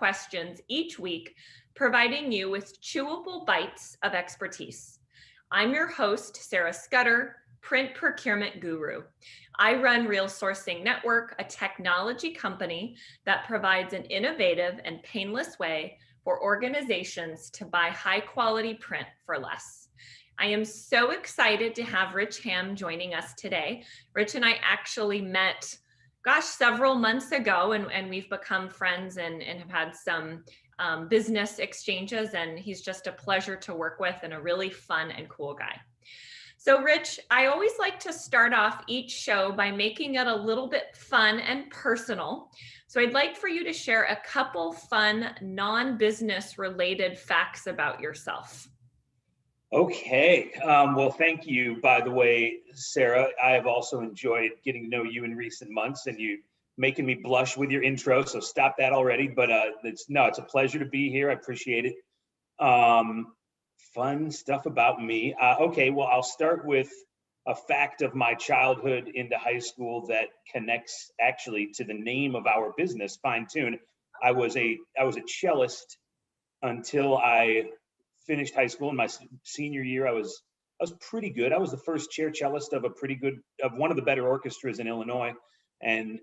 questions each week, providing you with chewable bites of expertise. I'm your host, Sarah Scudder, print procurement guru. I run Real Sourcing Network, a technology company that provides an innovative and painless way for organizations to buy high quality print for less. I am so excited to have Rich Ham joining us today. Rich and I actually met, several months ago, and we've become friends and have had some business exchanges, and he's just a pleasure to work with and a really fun and cool guy. So Rich, I always like to start off each show by making it a little bit fun and personal. So I'd like for you to share a couple fun non-business related facts about yourself. Okay. Well, thank you, by the way, Sarah. I have also enjoyed getting to know you in recent months, and you making me blush with your intro. So stop that already. But it's a pleasure to be here. I appreciate it. Fun stuff about me. Okay. Well, I'll start with a fact of my childhood into high school that connects actually to the name of our business, Fine Tune. I was a cellist until I finished high school. In my senior year, I was pretty good. I was the first chair cellist of one of the better orchestras in Illinois, and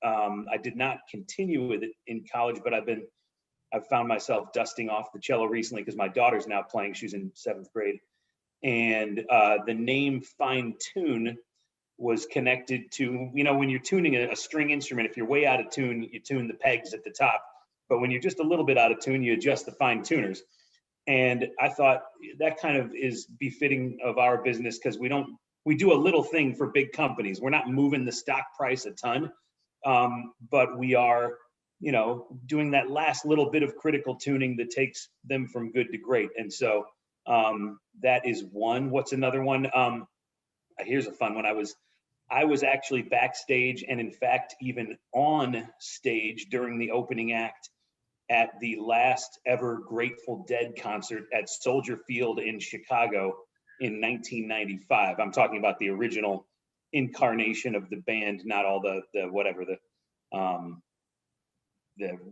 I did not continue with it in college. But I've found myself dusting off the cello recently because my daughter's now playing. She's in 7th grade, and the name Fine Tune was connected to, when you're tuning a string instrument, if you're way out of tune, you tune the pegs at the top. But when you're just a little bit out of tune, you adjust the fine tuners. And I thought that kind of is befitting of our business, because we do a little thing for big companies. We're not moving the stock price a ton, but we are, doing that last little bit of critical tuning that takes them from good to great. And so that is one. What's another one? Here's a fun one. I was actually backstage, and in fact, even on stage during the opening act at the last ever Grateful Dead concert at Soldier Field in Chicago in 1995. I'm talking about the original incarnation of the band, not all the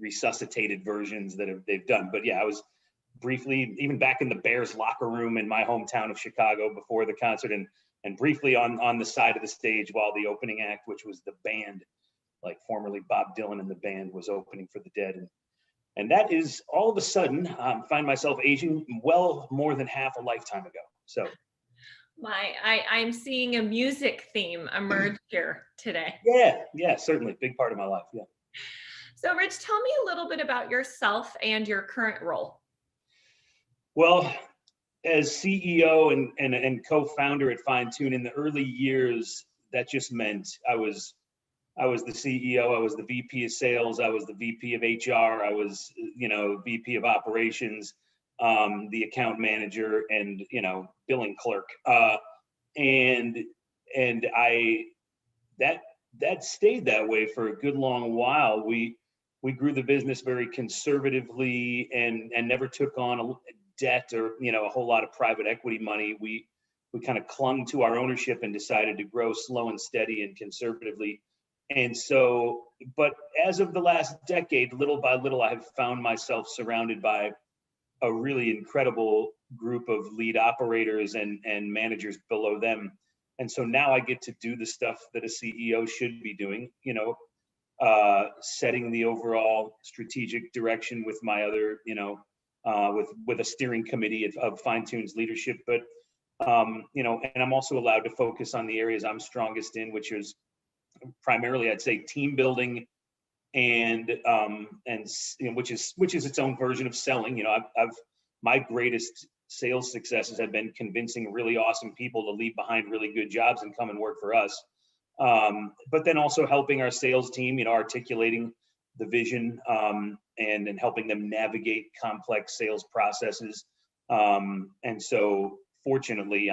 resuscitated versions that they've done. But yeah, I was briefly even back in the Bears locker room in my hometown of Chicago before the concert, and briefly on the side of the stage while the opening act, which was the band, like formerly Bob Dylan and the band, was opening for the Dead. And that is all of a sudden, find myself aging well more than half a lifetime ago. So I'm seeing a music theme emerge here today. Yeah, certainly. Big part of my life, yeah. So Rich, tell me a little bit about yourself and your current role. Well, as CEO and co-founder at Fine Tune, in the early years, that just meant I was the CEO, I was the VP of sales, I was the VP of HR, I was, VP of operations, the account manager, and, billing clerk. And that stayed that way for a good long while. We grew the business very conservatively and never took on a debt or, a whole lot of private equity money. We kind of clung to our ownership and decided to grow slow and steady and conservatively. And so, but as of the last decade, little by little, I have found myself surrounded by a really incredible group of lead operators and managers below them. And so now I get to do the stuff that a CEO should be doing, setting the overall strategic direction with my other, with a steering committee of Fine Tune's leadership. But, and I'm also allowed to focus on the areas I'm strongest in, which is primarily, I'd say, team building, and which is its own version of selling. My greatest sales successes have been convincing really awesome people to leave behind really good jobs and come and work for us. But then also helping our sales team, articulating the vision, and helping them navigate complex sales processes. And so fortunately,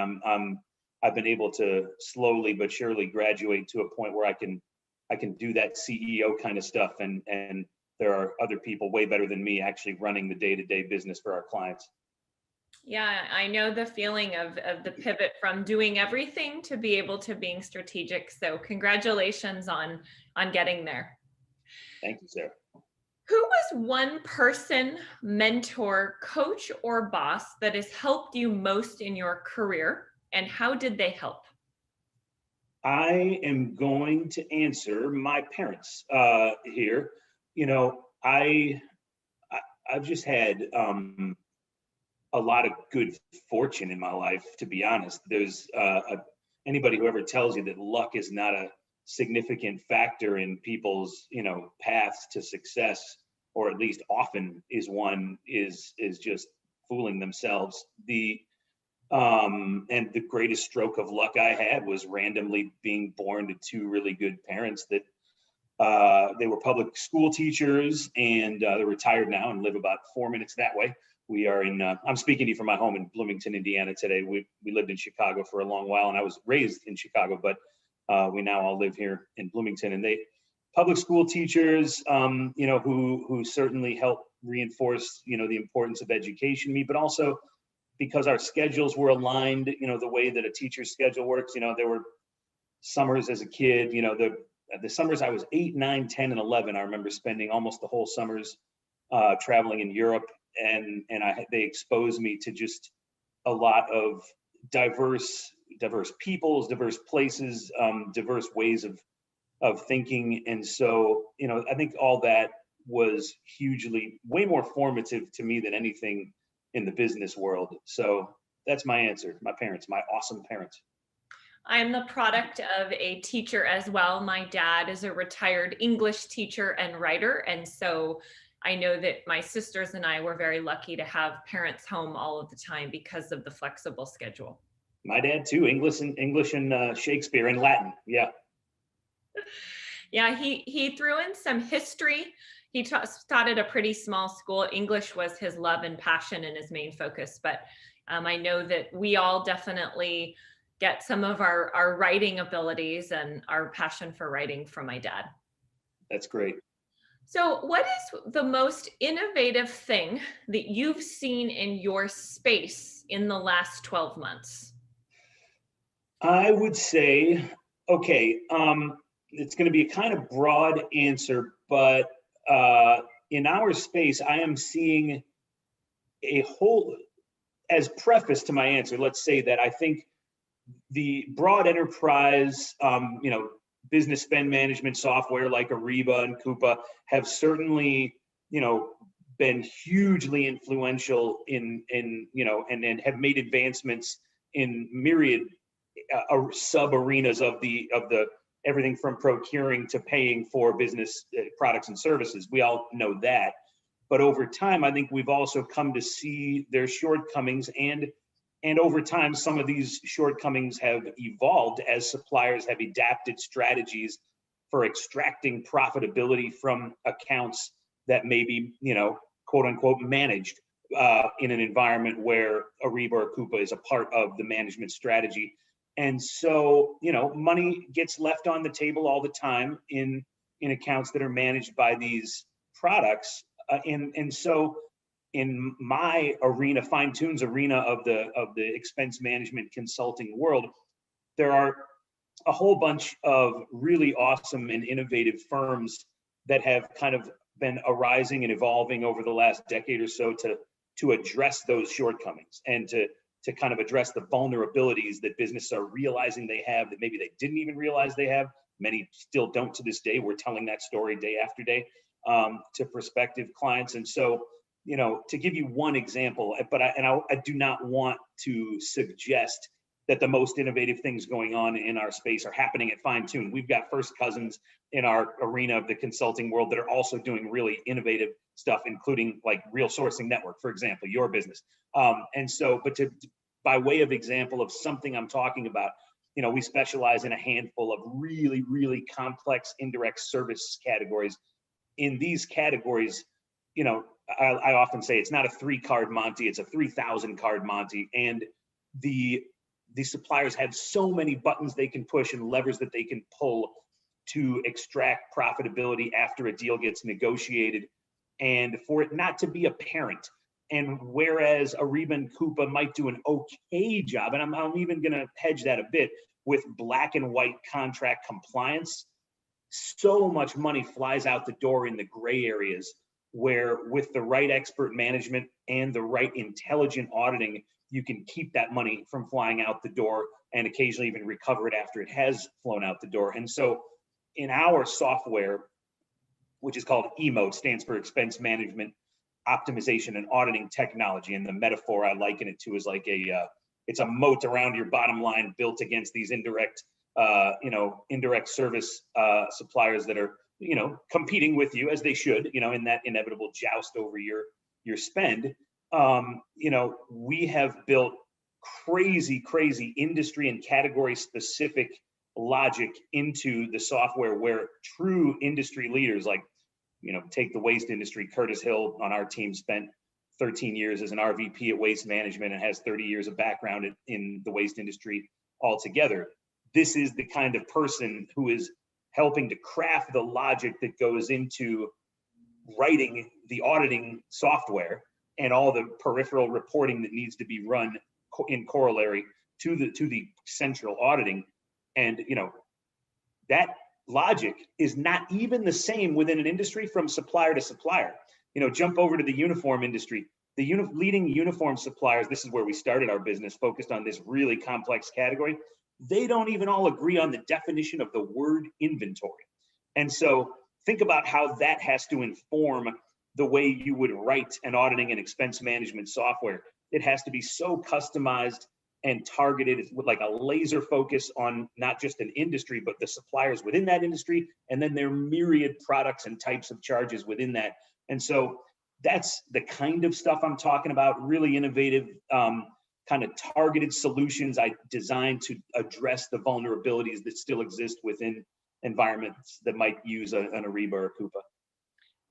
I've been able to slowly but surely graduate to a point where I can do that CEO kind of stuff, and there are other people way better than me actually running the day-to-day business for our clients. Yeah, I know the feeling of the pivot from doing everything to be able to being strategic. So congratulations on getting there. Thank you, Sarah. Who was one person, mentor, coach, or boss that has helped you most in your career, and how did they help? I am going to answer my parents here. You know, I I've just had a lot of good fortune in my life, to be honest. Anybody who ever tells you that luck is not a significant factor in people's, paths to success, or at least often is just fooling themselves. And the greatest stroke of luck I had was randomly being born to two really good parents that they were public school teachers, and they're retired now and live about 4 minutes that way. We are in, I'm speaking to you from my home in Bloomington, Indiana today. We lived in Chicago for a long while, and I was raised in Chicago, but we now all live here in Bloomington. And they, public school teachers, who certainly help reinforce, the importance of education to me, but also because our schedules were aligned, the way that a teacher's schedule works. There were summers as a kid, the summers I was 8, 9, 10, and 11, I remember spending almost the whole summers traveling in Europe, and they exposed me to just a lot of diverse peoples, diverse places, diverse ways of thinking. And so, I think all that was hugely way more formative to me than anything in the business world. So that's my answer. My parents, my awesome parents. I am the product of a teacher as well. My dad is a retired English teacher and writer. And so I know that my sisters and I were very lucky to have parents home all of the time because of the flexible schedule. My dad too, English and Shakespeare and Latin. Yeah. Yeah, he threw in some history. He taught at a pretty small school. English was his love and passion and his main focus. But I know that we all definitely get some of our writing abilities and our passion for writing from my dad. That's great. So, what is the most innovative thing that you've seen in your space in the last 12 months? I would say, okay, it's going to be a kind of broad answer, but in our space, I am seeing a whole, as preface to my answer, let's say that I think the broad enterprise, business spend management software like Ariba and Coupa have certainly, been hugely influential and have made advancements in myriad sub arenas of the everything from procuring to paying for business products and services. We all know that. But over time, I think we've also come to see their shortcomings, and over time, some of these shortcomings have evolved as suppliers have adapted strategies for extracting profitability from accounts that may be, quote unquote, managed in an environment where Ariba or Coupa is a part of the management strategy. And so, money gets left on the table all the time in accounts that are managed by these products. And so in my arena, Fine-Tune's arena of the expense management consulting world, there are a whole bunch of really awesome and innovative firms that have kind of been arising and evolving over the last decade or so to address those shortcomings and to kind of address the vulnerabilities that businesses are realizing they have that maybe they didn't even realize they have. Many still don't to this day. We're telling that story day after day to prospective clients. And so, to give you one example, but I do not want to suggest that the most innovative things going on in our space are happening at Fine-Tune. We've got first cousins in our arena of the consulting world that are also doing really innovative stuff, including like Real Sourcing Network, for example, your business. And so, but by way of example of something I'm talking about, we specialize in a handful of really, really complex indirect service categories. In these categories, I often say it's not a 3-card Monty, it's a 3,000 card Monty. And the suppliers have so many buttons they can push and levers that they can pull to extract profitability after a deal gets negotiated, and for it not to be apparent. And whereas Ariba and Coupa might do an okay job, and I'm even going to hedge that a bit with black and white contract compliance, so much money flies out the door in the gray areas where with the right expert management and the right intelligent auditing, you can keep that money from flying out the door and occasionally even recover it after it has flown out the door. And so in our software, which is called EMO, stands for Expense Management Optimization and Auditing Technology. And the metaphor I liken it to is like it's a moat around your bottom line built against these indirect service suppliers that are, competing with you as they should, in that inevitable joust over your spend. We have built crazy industry and category specific logic into the software where true industry leaders like, take the waste industry. Curtis Hill on our team spent 13 years as an RVP at Waste Management and has 30 years of background in the waste industry altogether. This is the kind of person who is helping to craft the logic that goes into writing the auditing software and all the peripheral reporting that needs to be run in corollary to the central auditing. And that logic is not even the same within an industry from supplier to supplier. Jump over to the uniform industry. The leading uniform suppliers, this is where we started our business, focused on this really complex category. They don't even all agree on the definition of the word inventory. And so think about how that has to inform the way you would write an auditing and expense management software. It has to be so customized and targeted with like a laser focus on not just an industry, but the suppliers within that industry, and then their myriad products and types of charges within that. And so that's the kind of stuff I'm talking about, really innovative, kind of targeted solutions I designed to address the vulnerabilities that still exist within environments that might use an Ariba or Coupa.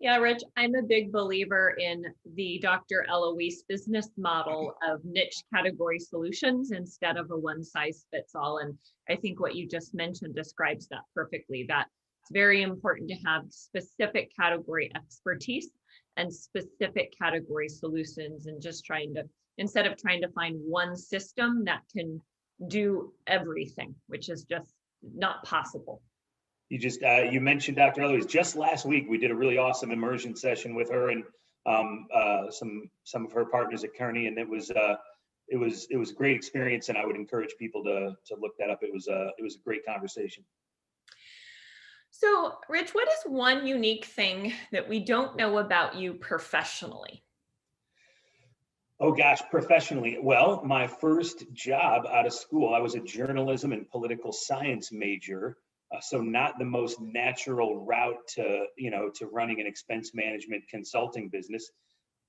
Yeah, Rich, I'm a big believer in the Dr. Eloise business model of niche category solutions instead of a one size fits all. And I think what you just mentioned describes that perfectly, that it's very important to have specific category expertise and specific category solutions, and just instead of trying to find one system that can do everything, which is just not possible. You mentioned Dr. Eloise. Just last week, we did a really awesome immersion session with her and some of her partners at Kearney, and it was a great experience. And I would encourage people to look that up. It was a great conversation. So, Rich, what is one unique thing that we don't know about you professionally? Oh gosh, professionally. Well, my first job out of school, I was a journalism and political science major. So not the most natural route to running an expense management consulting business.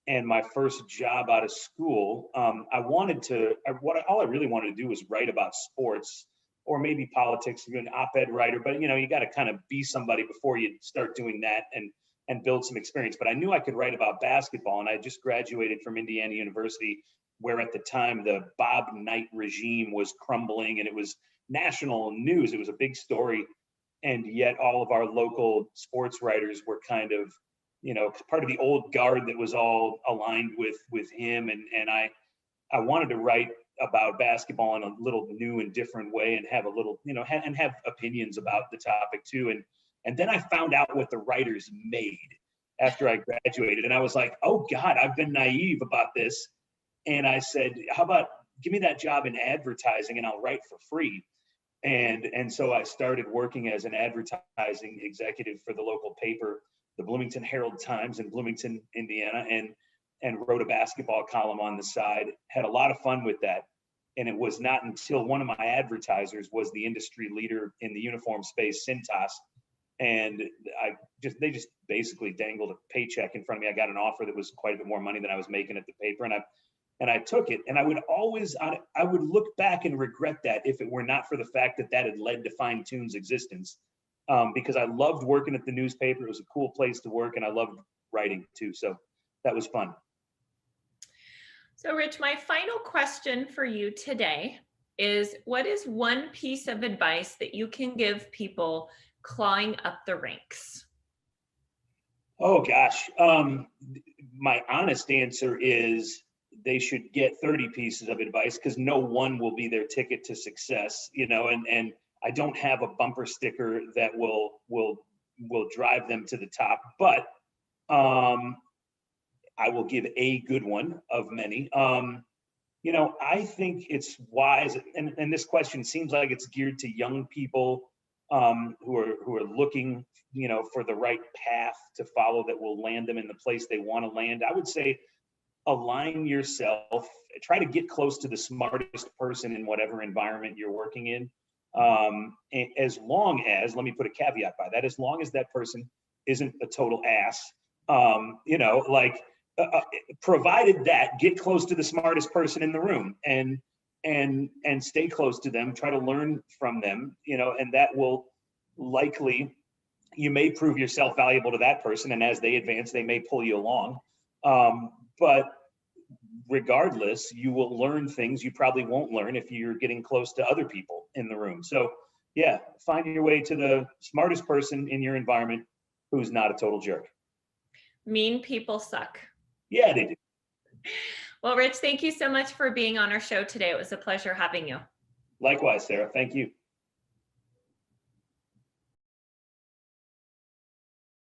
And my first job out of school, all I really wanted to do was write about sports or maybe politics, be an op-ed writer. But you got to kind of be somebody before you start doing that and build some experience. But I knew I could write about basketball, and I just graduated from Indiana University, where at the time the Bob Knight regime was crumbling and it was national news. It was a big story. And yet all of our local sports writers were kind of, part of the old guard that was all aligned with him. And I wanted to write about basketball in a little new and different way and have a little, and have opinions about the topic too. And then I found out what the writers made after I graduated. And I was like, oh God, I've been naive about this. And I said, how about give me that job in advertising and I'll write for free. And so I started working as an advertising executive for the local paper, the Bloomington Herald Times in Bloomington, Indiana, and wrote a basketball column on the side. Had a lot of fun with that. And it was not until one of my advertisers was the industry leader in the uniform space, Cintas. And they just basically dangled a paycheck in front of me. I got an offer that was quite a bit more money than I was making at the paper. And I took it. And I would look back and regret that if it were not for the fact that had led to Fine Tune's existence. Because I loved working at the newspaper. It was a cool place to work, and I loved writing too. So that was fun. So Rich, my final question for you today is, what is one piece of advice that you can give people clawing up the ranks? Oh gosh. My honest answer is they should get 30 pieces of advice, because no one will be their ticket to success, and I don't have a bumper sticker that will drive them to the top. But I will give a good one of many. I think it's wise, and this question seems like it's geared to young people who are looking, for the right path to follow that will land them in the place they want to land. I would say align yourself, try to get close to the smartest person in whatever environment you're working in. As long as, let me put a caveat by that, as long as that person isn't a total ass, provided that, get close to the smartest person in the room and stay close to them, try to learn from them, and that will likely, you may prove yourself valuable to that person, and as they advance, they may pull you along. But regardless, you will learn things you probably won't learn if you're getting close to other people in the room. So yeah, find your way to the smartest person in your environment who's not a total jerk. Mean people suck. Yeah, they do. Well, Rich, thank you so much for being on our show today. It was a pleasure having you. Likewise, Sarah. Thank you.